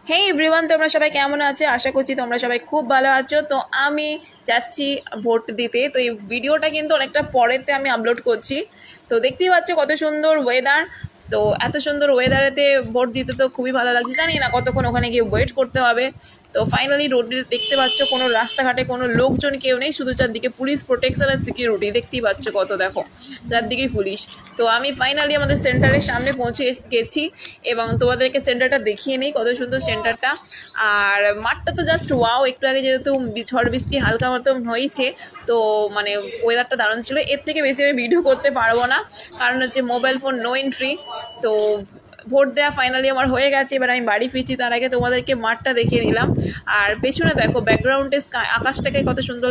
হে everyone, তোমরা সবাই কেমন আছো? আশা করছি তোমরা সবাই খুব ভালো আছো। তো আমি যাচ্ছি ভোট দিতে। তো এই ভিডিওটা কিন্তু অনেকটা পরেতে আমি আপলোড করছি। তো দেখতেই পাচ্ছ কত সুন্দর ওয়েদার। তো এত সুন্দর ওয়েদারেতে ভোট দিতে তো খুবই ভালো লাগছে। জানি না কতক্ষণ ওখানে গিয়ে ওয়েট করতে হবে। তো ফাইনালি রোডে দেখতে পাচ্ছ কোনো রাস্তাঘাটে কোনো লোকজন কেউ নেই, শুধু চারদিকে পুলিশ প্রোটেকশন আর সিকিউরিটি। দেখতেই পাচ্ছ কত, দেখো চারদিকেই পুলিশ। তো আমি ফাইনালি আমাদের সেন্টারের সামনে পৌঁছে গেছি এবং তোমাদেরকে সেন্টারটা দেখিয়ে নিই, কত সুন্দর সেন্টারটা। আর মাঠটা তো জাস্ট ওয়াও। একটু আগে যেহেতু ঝড় বৃষ্টি হালকা মতন হয়েছে, তো মানে ওয়েদারটা দারুণ ছিল। এর থেকে বেশি আমি ভিডিও করতে পারবো না, কারণ হচ্ছে মোবাইল ফোন নো এন্ট্রি। তো ভোট দেওয়া ফাইনালি আমার হয়ে গেছে, এবার আমি বাড়ি ফিরছি। তার আগে তোমাদেরকে মাঠটা দেখিয়ে নিলাম। আর পেছনে দেখো ব্যাকগ্রাউন্ডে আকাশটাকে কত সুন্দর